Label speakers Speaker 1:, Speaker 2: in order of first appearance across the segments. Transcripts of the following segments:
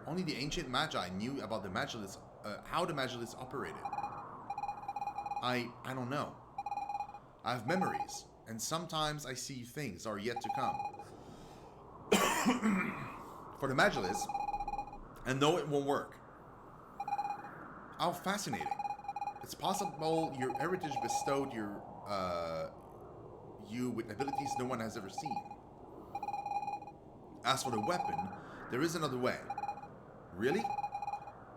Speaker 1: Only the ancient Magi knew about the Magilus, how the Magilus operated. I don't know. I have memories, and sometimes I see things that are yet to come. For the Magilus, and no, it won't work. How fascinating. It's possible your heritage bestowed you with abilities no one has ever seen. As for the weapon, there is another way. Really?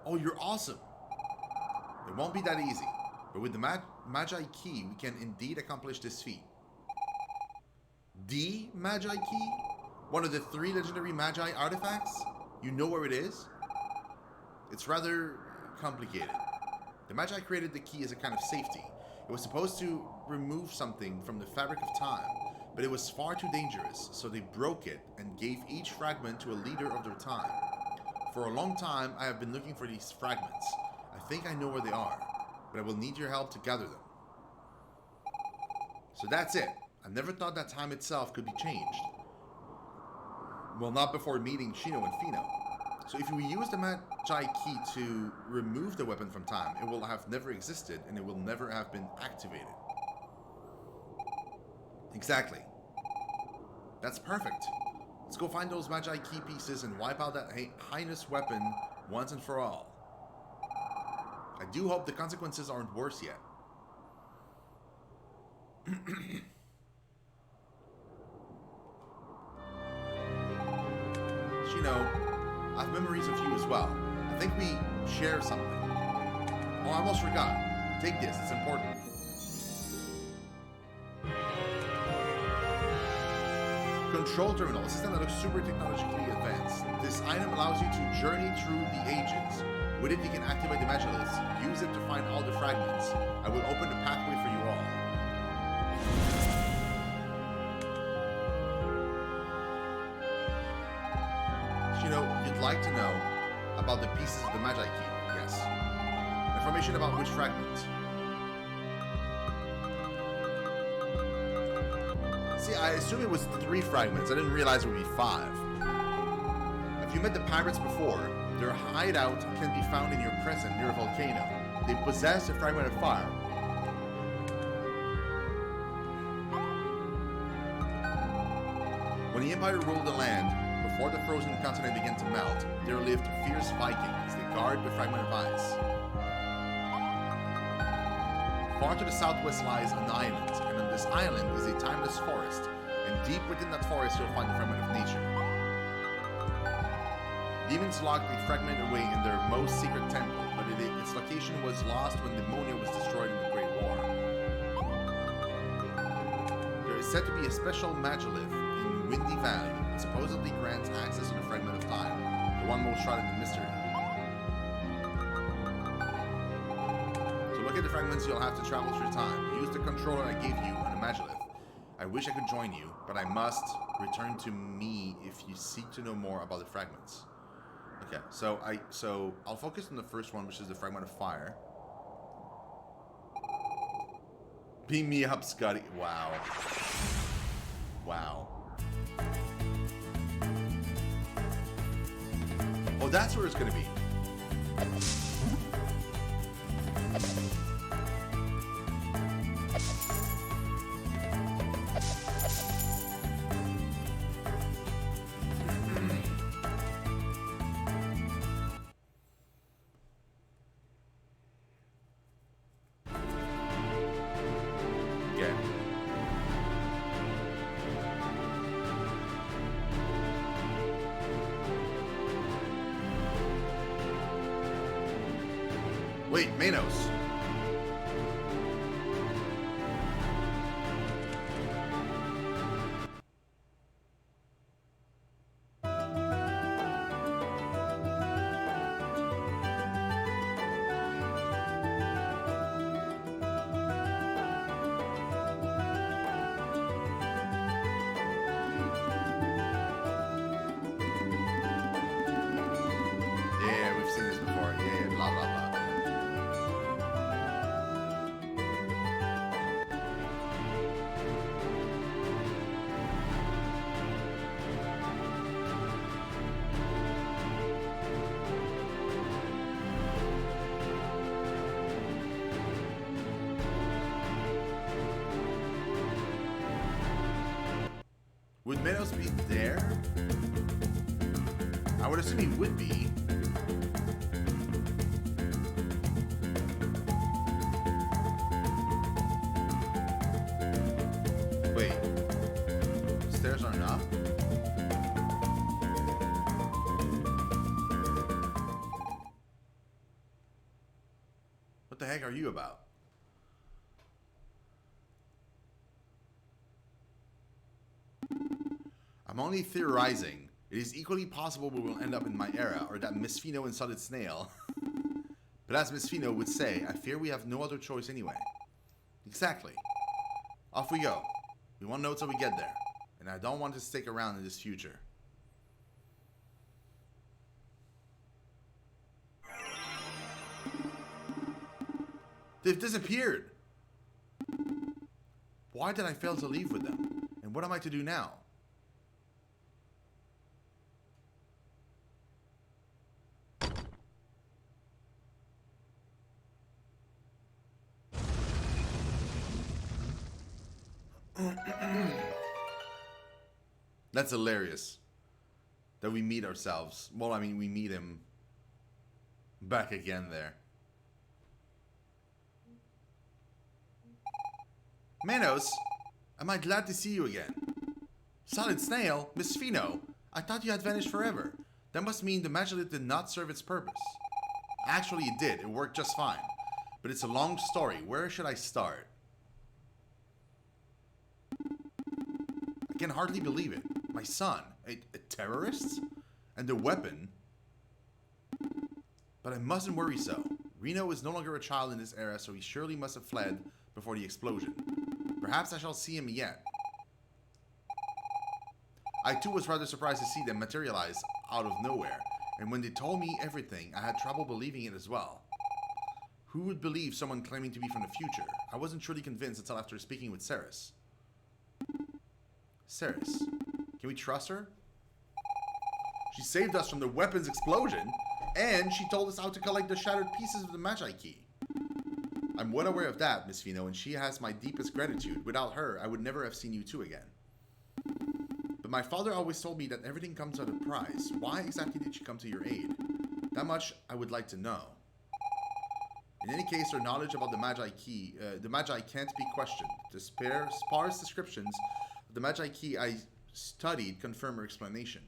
Speaker 1: Oh, you're awesome. It won't be that easy, but with the Magi Key, we can indeed accomplish this feat. The Magi Key? One of the 3 legendary Magi artifacts? You know where it is? It's rather complicated. The Magi created the key as a kind of safety. It was supposed to remove something from the fabric of time, but it was far too dangerous, so they broke it and gave each fragment to a leader of their time. For a long time, I have been looking for these fragments. I think I know where they are, but I will need your help to gather them. So that's it. I never thought that time itself could be changed. Well, not before meeting Shino and Fino. So if we use the Magi Key to remove the weapon from time, it will have never existed and it will never have been activated. Exactly. That's perfect. Let's go find those Magi Key pieces and wipe out that heinous weapon once and for all. I do hope the consequences aren't worse yet. Shino, I have memories of you as well. I think we share something. Oh, I almost forgot. Take this, it's important. Control terminal, a system that looks super technologically advanced. This item allows you to journey through the ages. With it, you can activate the Magilus. Use it to find all the fragments. I will open the pathway for you all. Shino, you'd like to know about the pieces of the Magi Key, yes. Information about which fragments. See, I assumed it was 3 fragments. I didn't realize it would be 5. If you met the pirates before, their hideout can be found in your present near a volcano. They possess a fragment of fire. When the Empire ruled the land, before the frozen continent began to melt, there lived fierce Vikings. They guard the fragment of ice. Far to the southwest lies an island, and on this island is a timeless forest, and deep within that forest you'll find the fragment of nature. Demons locked the fragment away in their most secret temple, but its location was lost when Demonia was destroyed in the Great War. There is said to be a special Magilith in Windy Valley that supposedly grants access to the fragment of time, the one most shrouded in mystery. Look at the fragments, you'll have to travel through time. Use the controller I gave you on a Magilith. I wish I could join you, but I must return to me if you seek to know more about the fragments. Okay, so I'll focus on the first one, which is the fragment of fire. Beam me up, Scotty. Wow. Wow. Oh, that's where it's gonna be. Wait, Manos. Yeah, we've seen this before. Yeah, blah, blah, blah. Would Meadows be there? I would assume he would be. Wait. The stairs aren't up? What the heck are you about? I'm only theorizing. It is equally possible we will end up in my era, or that Miss Fino and Solid Snail. But as Miss Fino would say, I fear we have no other choice anyway. Exactly. Off we go. We won't know till we get there. And I don't want to stick around in this future. They've disappeared! Why did I fail to leave with them? And what am I to do now? That's hilarious. That we meet ourselves. Well, I mean, we meet him back again there. Manos, am I glad to see you again? Solid Snail, Miss Fino, I thought you had vanished forever. That must mean the Magilith did not serve its purpose. Actually, it did. It worked just fine. But it's a long story. Where should I start? I can hardly believe it. My son, a terrorist? And the weapon? But I mustn't worry so. Reno is no longer a child in this era, so he surely must have fled before the explosion. Perhaps I shall see him yet. I too was rather surprised to see them materialize out of nowhere, and when they told me everything, I had trouble believing it as well. Who would believe someone claiming to be from the future? I wasn't truly convinced until after speaking with Ceres. Ceres, can we trust her? She saved us from the weapons explosion, and she told us how to collect the shattered pieces of the Magi Key. I'm well aware of that, Miss Fino, and she has my deepest gratitude. Without her, I would never have seen you two again. But my father always told me that everything comes at a price. Why exactly did she come to your aid? That much I would like to know. In any case, her knowledge about the Magi Key, the Magi can't be questioned. The sparse descriptions of the Magi Key I studied confirm her explanation.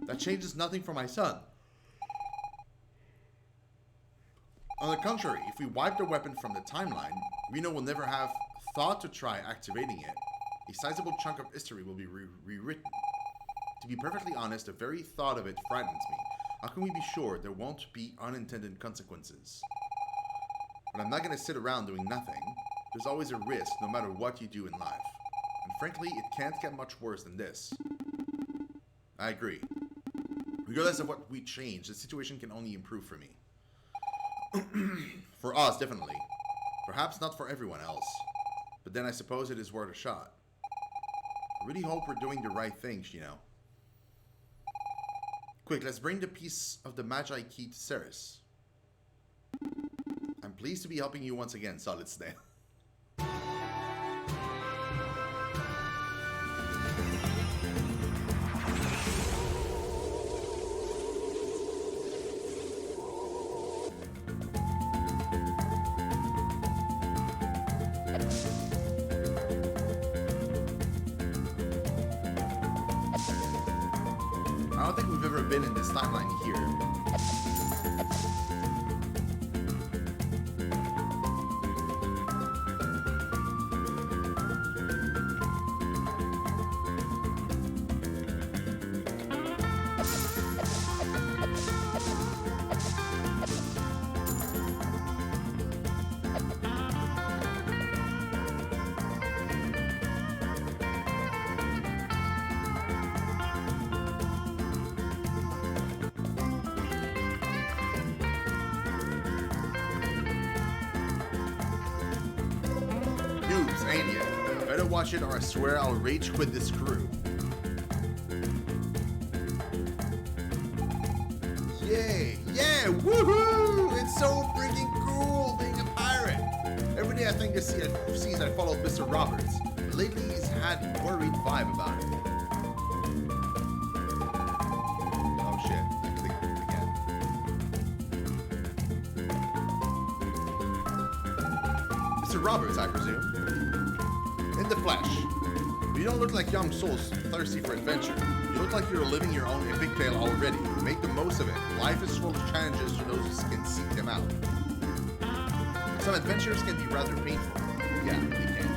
Speaker 1: That changes nothing for my son. On the contrary, if we wipe the weapon from the timeline, Reno will never have thought to try activating it. A sizable chunk of history will be rewritten. To be perfectly honest, the very thought of it frightens me. How can we be sure there won't be unintended consequences? But I'm not going to sit around doing nothing. There's always a risk no matter what you do in life. And frankly, it can't get much worse than this. I agree. Regardless of what we change, the situation can only improve for me. For us, definitely. Perhaps not for everyone else. But then I suppose it is worth a shot. I really hope we're doing the right thing, Shino. Quick, let's bring the piece of the Magi Key to Ceres. I'm pleased to be helping you once again, Solid Snail. I don't think we've ever been in this timeline here. Ain't ya? Better watch it or I swear I'll rage quit this crew. Yay! Yeah! Woohoo! It's so freaking cool being a pirate! Every day I think this season I followed Mr. Roberts. lately he's had a worried vibe about it. Oh shit, I clicked it again. Mr. Roberts, I presume. In the flesh. You don't look like young souls thirsty for adventure. You look like you're living your own epic tale already. Make the most of it. Life is full of challenges to those who can seek them out. Some adventures can be rather painful. Yeah, they can.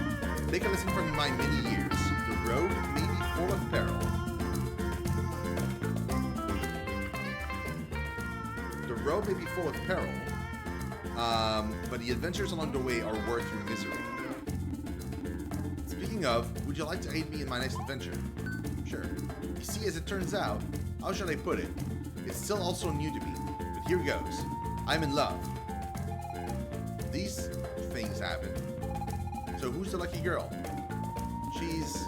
Speaker 1: Take a lesson from my many years. The road may be full of peril. The road may be full of peril, but the adventures along the way are worth your misery. Speaking of, would you like to aid me in my next adventure? Sure. You see, as it turns out, how shall I put it? It's still also new to me, but here goes. I'm in love. These things happen. So who's the lucky girl? She's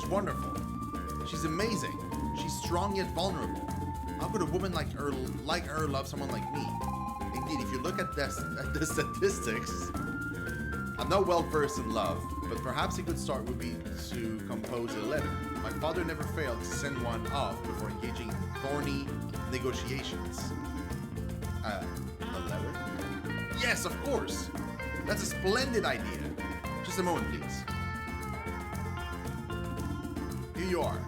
Speaker 1: wonderful. She's amazing. She's strong yet vulnerable. How could a woman like her love someone like me? Indeed, if you look at the statistics, I'm not well versed in love, but perhaps a good start would be to compose a letter. My father never failed to send one off before engaging in thorny negotiations. A letter? Yes, of course! That's a splendid idea. Just a moment, please. Here you are.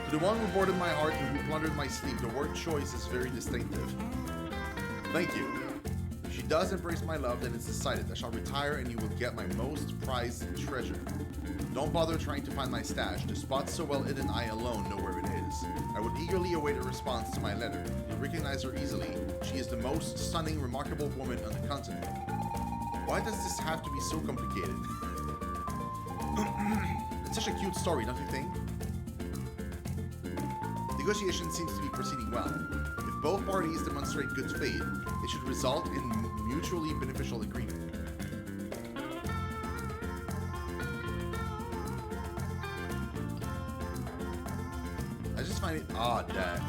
Speaker 1: To the one who boarded my heart and who plundered my sleep, the word choice is very distinctive. Thank you. If she does embrace my love, then it's decided. I shall retire and you will get my most prized treasure. Don't bother trying to find my stash. The spot's so well hidden I alone know where it is. I would eagerly await a response to my letter. You'll recognize her easily. She is the most stunning, remarkable woman on the continent. Why does this have to be so complicated? It's such a cute story, don't you think? Negotiation seems to be proceeding well. If both parties demonstrate good faith, it should result in mutually beneficial agreement. I just find it odd that...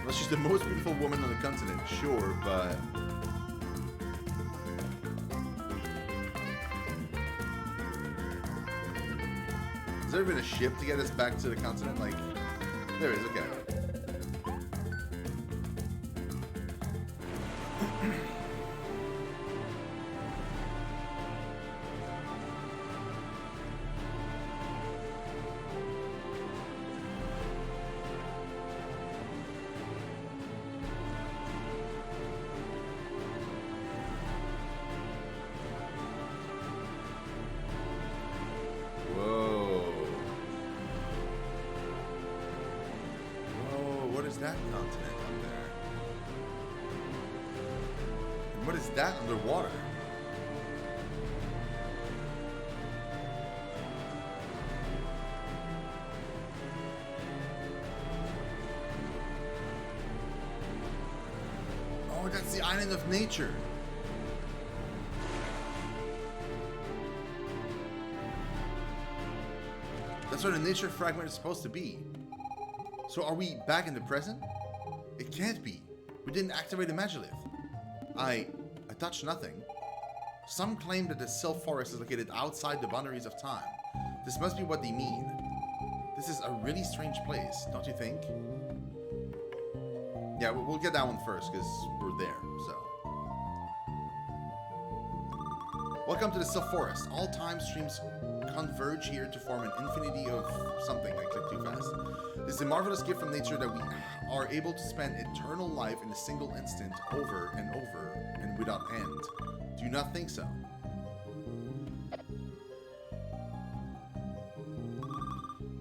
Speaker 1: Well, she's the most beautiful woman on the continent, sure, but... Is there even a ship to get us back to the continent? Like, there is, okay. That continent up there? And what is that underwater? Oh, that's the island of nature. That's where the nature fragment is supposed to be. So are we back in the present? It can't be. We didn't activate the Magilith. I touched nothing. Some claim that the Sylph Forest is located outside the boundaries of time. This must be what they mean. This is a really strange place, don't you think? Yeah, we'll get that one first, because we're there, so. Welcome to the Sylph Forest. All time streams converge here to form an infinity of something. I clicked too fast. This is a marvelous gift from nature that we are able to spend eternal life in a single instant, over and without end. Do you not think so?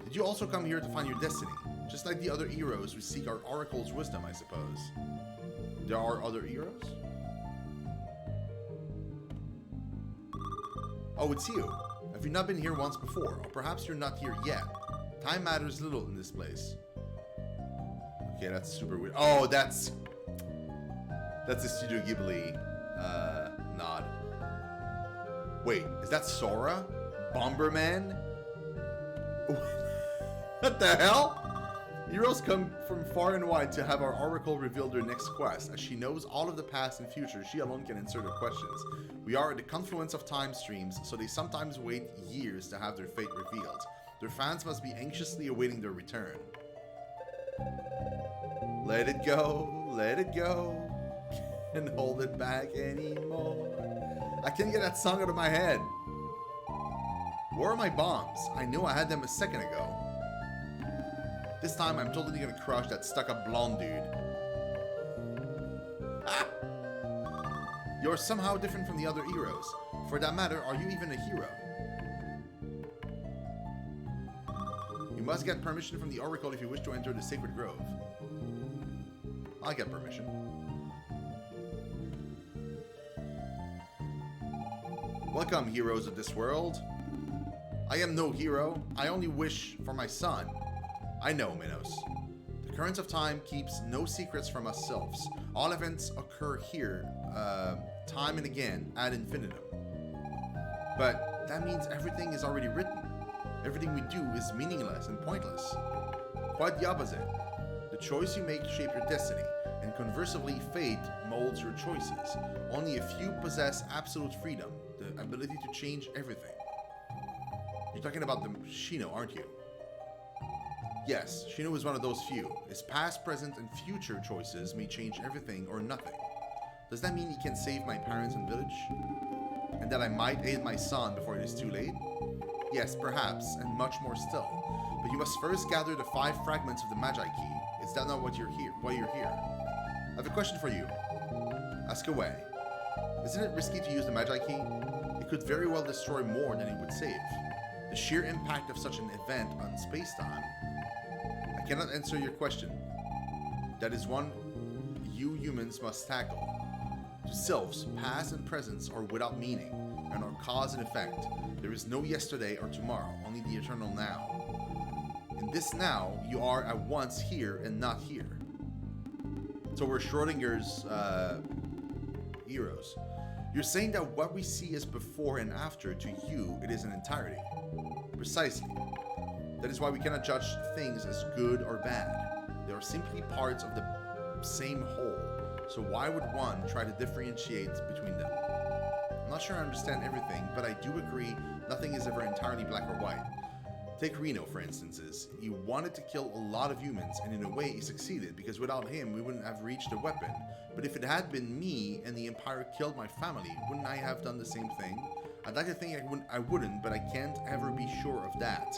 Speaker 1: Did you also come here to find your destiny? Just like the other heroes, we seek our oracle's wisdom, I suppose. There are other heroes? Oh, it's you. Have you not been here once before? Or perhaps you're not here yet. Time matters little in this place. Okay, that's super weird. Oh, that's the Studio Ghibli nod. Wait, is that Sora? Bomberman? What the hell? Heroes come from far and wide to have our oracle reveal their next quest. As she knows all of the past and future, she alone can answer their questions. We are at the confluence of time streams, so they sometimes wait years to have their fate revealed. Their fans must be anxiously awaiting their return. Let it go. Can't hold it back anymore. I can't get that song out of my head. Where are my bombs? I knew I had them a second ago. This time I'm totally gonna crush that stuck-up blonde dude. Ah! You're somehow different from the other heroes. For that matter, are you even a hero? You must get permission from the Oracle if you wish to enter the Sacred Grove. I'll get permission. Welcome, heroes of this world. I am no hero. I only wish for my son. I know, Minos. The currents of time keeps no secrets from us selves. All events occur here, time and again, ad infinitum. But that means everything is already written. Everything we do is meaningless and pointless. Quite the opposite. The choice you make shape your destiny, and conversely, fate molds your choices. Only a few possess absolute freedom, the ability to change everything. You're talking about the Shino, aren't you? Yes, Shino is one of those few. His past, present, and future choices may change everything or nothing. Does that mean he can save my parents and village? And that I might aid my son before it is too late? Yes, perhaps, and much more still. But you must first gather the 5 fragments of the Magi Key. Is that not why you're here? I have a question for you. Ask away. Isn't it risky to use the Magi Key? It could very well destroy more than it would save. The sheer impact of such an event on space-time. I cannot answer your question. That is one you humans must tackle. To selves, past and presents are without meaning, and are cause and effect. There is no yesterday or tomorrow, only the eternal now. In this now, you are at once here and not here. So we're Schrodinger's heroes. You're saying that what we see as before and after, to you, it is an entirety. Precisely. That is why we cannot judge things as good or bad. They are simply parts of the same whole. So why would one try to differentiate between them? I'm not sure I understand everything, but I do agree nothing is ever entirely black or white. Take Reno, for instance. He wanted to kill a lot of humans, and in a way he succeeded, because without him we wouldn't have reached the weapon. But if it had been me and the Empire killed my family, wouldn't I have done the same thing? I'd like to think I wouldn't, but I can't ever be sure of that.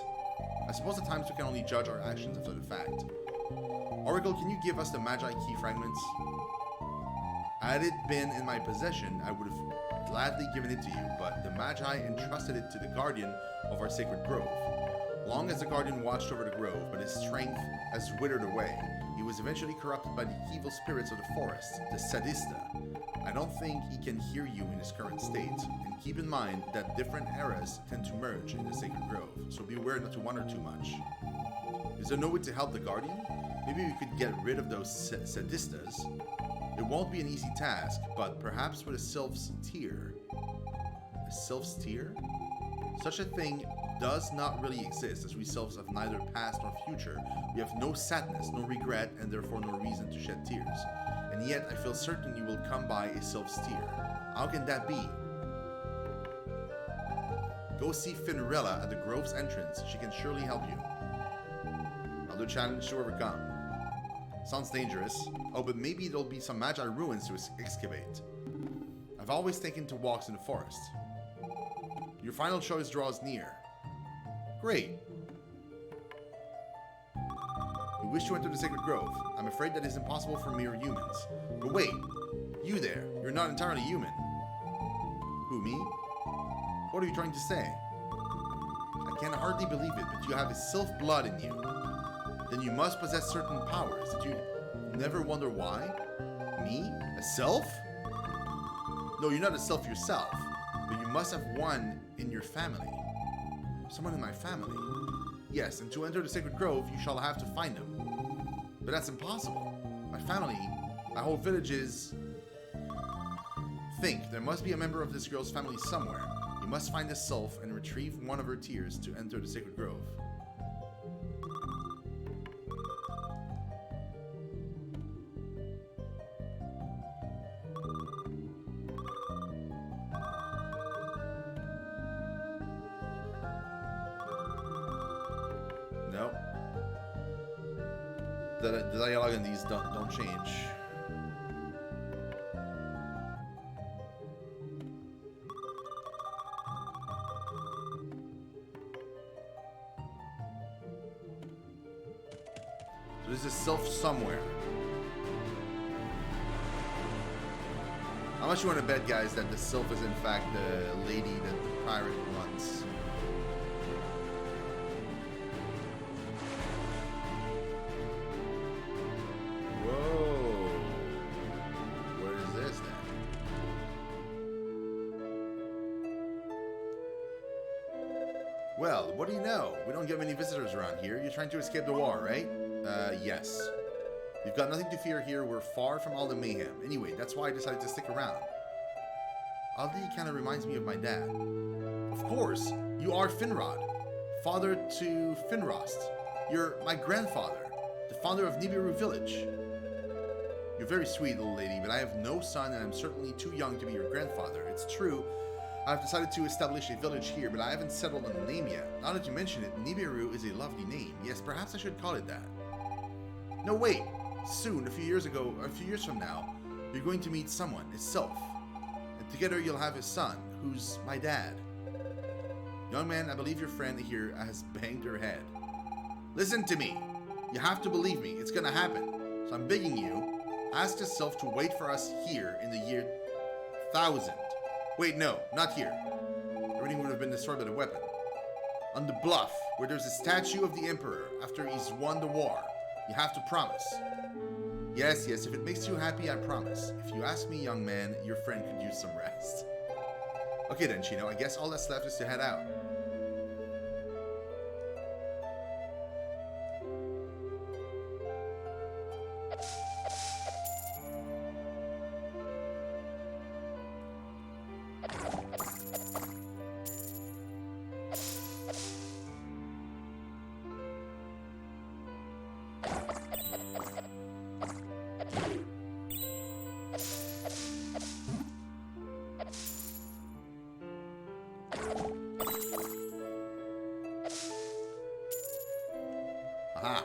Speaker 1: I suppose at times we can only judge our actions after the fact. Oracle, can you give us the Magi Key fragments? Had it been in my possession, I would have gladly given it to you, but the Magi entrusted it to the Guardian of our sacred grove. Long as the Guardian watched over the grove, but his strength has withered away. He was eventually corrupted by the evil spirits of the forest, the Sadista. I don't think he can hear you in his current state, and keep in mind that different eras tend to merge in the sacred grove, so beware not to wander too much. Is there no way to help the Guardian? Maybe we could get rid of those Sadistas. It won't be an easy task, but perhaps with a Sylph's Tear. A Sylph's Tear? Such a thing does not really exist, as we selves have neither past nor future. We have no sadness, no regret, and therefore no reason to shed tears. And yet, I feel certain you will come by a Sylph's Tear. How can that be? Go see Finrilla at the Grove's entrance. She can surely help you. Another challenge to overcome. Sounds dangerous. Oh, but maybe there'll be some Magi ruins to excavate. I've always taken to walks in the forest. Your final choice draws near. Great. We wish to enter the Sacred Grove. I'm afraid that is impossible for mere humans. But wait, you there, you're not entirely human. Who, me? What are you trying to say? I can hardly believe it, but you have a sylph blood in you. Then you must possess certain powers. Did you never wonder why? Me? A sylph? No, you're not a sylph yourself, but you must have one in your family. Someone in my family? Yes, and to enter the Sacred Grove, you shall have to find them. But that's impossible. My family, my whole village is... Think, there must be a member of this girl's family somewhere. You must find a sylph and retrieve one of her tears to enter the Sacred Grove. the dialogue in these don't change. So there's a sylph somewhere. How much you want to bet, guys, that the sylph is in fact the lady that the pirate wants? Whoa. What is this then? Well, what do you know? We don't get many visitors around here. You're trying to escape the war, right? Yes. You've got nothing to fear here. We're far from all the mayhem. Anyway, that's why I decided to stick around. Oddly, he kind of reminds me of my dad. Of course, you are Finrod, father to Finrost. You're my grandfather, the founder of Nibiru Village. You're very sweet, little lady, but I have no son and I'm certainly too young to be your grandfather. It's true, I've decided to establish a village here, but I haven't settled on a name yet. Now that you mention it, Nibiru is a lovely name. Yes, perhaps I should call it that. No, wait. Soon, a few years from now, you're going to meet someone, a sylph. And together you'll have a son, who's my dad. Young man, I believe your friend here has banged her head. Listen to me. You have to believe me. It's gonna happen. So I'm begging you, ask the sylph to wait for us here in the year 1000. Wait, no, not here. Everything would have been destroyed by the weapon. On the bluff, where there's a statue of the Emperor after he's won the war. You have to promise. Yes, yes, if it makes you happy, I promise. If you ask me, young man, your friend could use some rest. Okay then, Shino, I guess all that's left is to head out. Aha.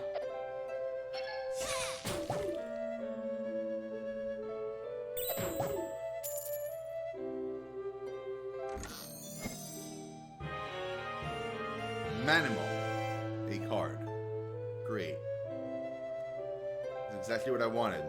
Speaker 1: Manimal. A card. Great. That's exactly what I wanted.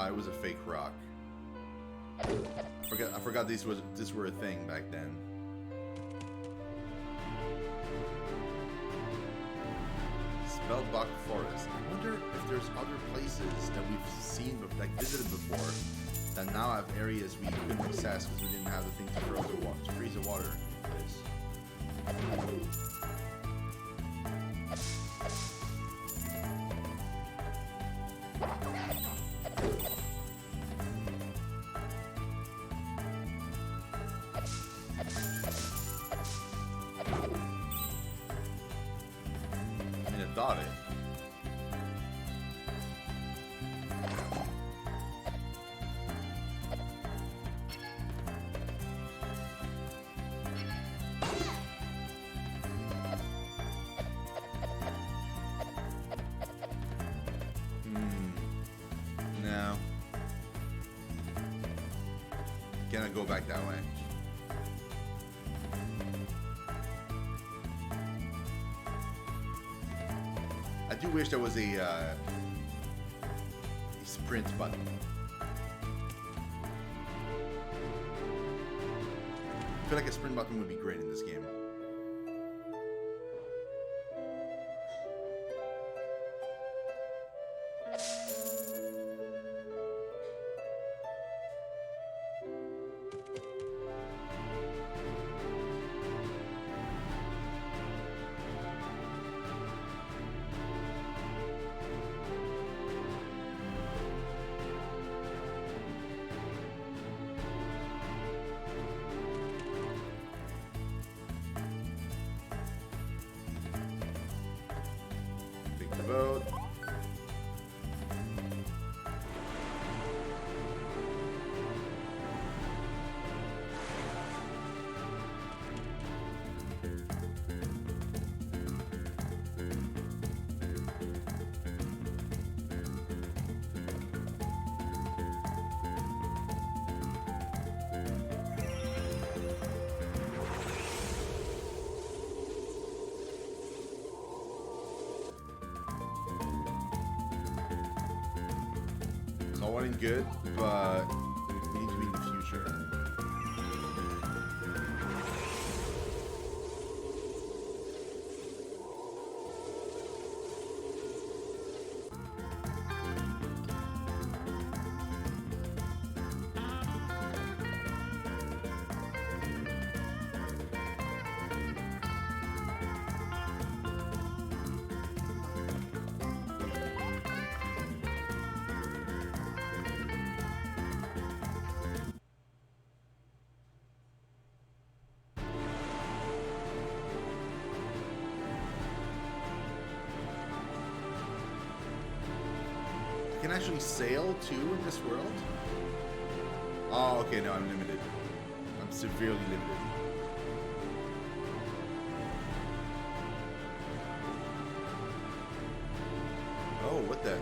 Speaker 1: It was a fake rock. I forgot these were a thing back then. Spellbox Forest. I wonder if there's other places that we've seen, like visited before, that now have areas we couldn't access because we didn't have the thing to freeze the water in place. Thought it. No. Can I go back that way? I do wish there was a sprint button. I feel like a sprint button would be great in this game. the boat. It's all well and good, but we need to be in the future. I can actually sail too in this world? Oh, okay, no, I'm limited. I'm severely limited. Oh, what the?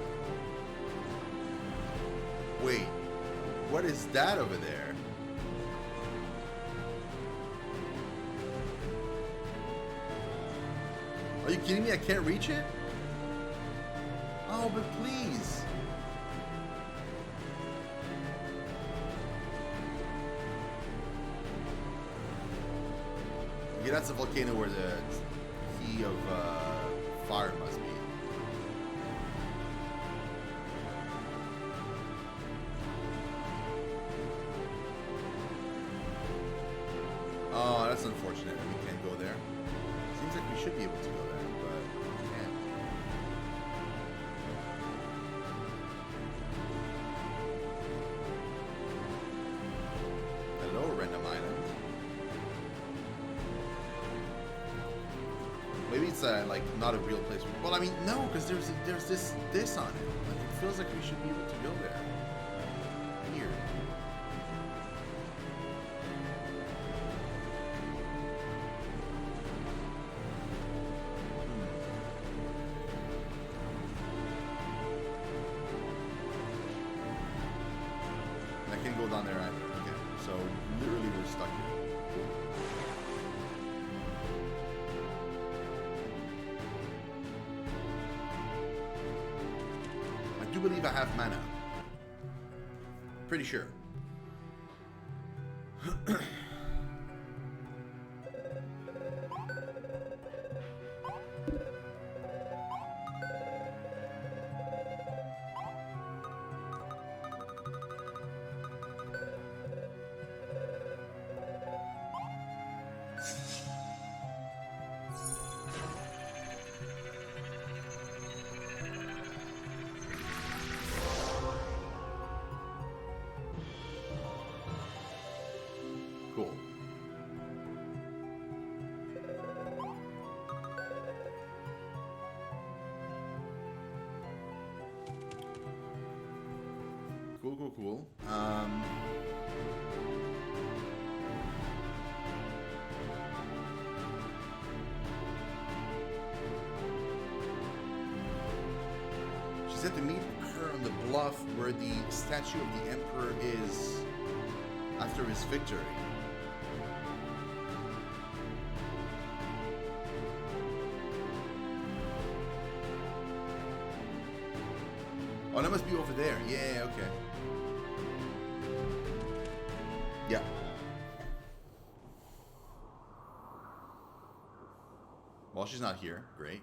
Speaker 1: Wait, what is that over there? Are you kidding me? I can't reach it? Oh, but please. Okay, that's a volcano where the key of fire must be. Oh, that's unfortunate. We can't go there. Seems like we should be able to go there, but we can't. Hello, Random Island. Maybe it's like not a real place. Well, I mean, no, because there's this on it. Like, it feels like we should be able to go there. Weird. I can't go down there either. Okay, so literally we're stuck here. I do believe I have mana. Pretty sure. Cool. Cool. She said to meet her on the bluff where the statue of the Emperor is after his victory. Oh, that must be over there. Yeah, okay. Yeah. Well, she's not here. Great.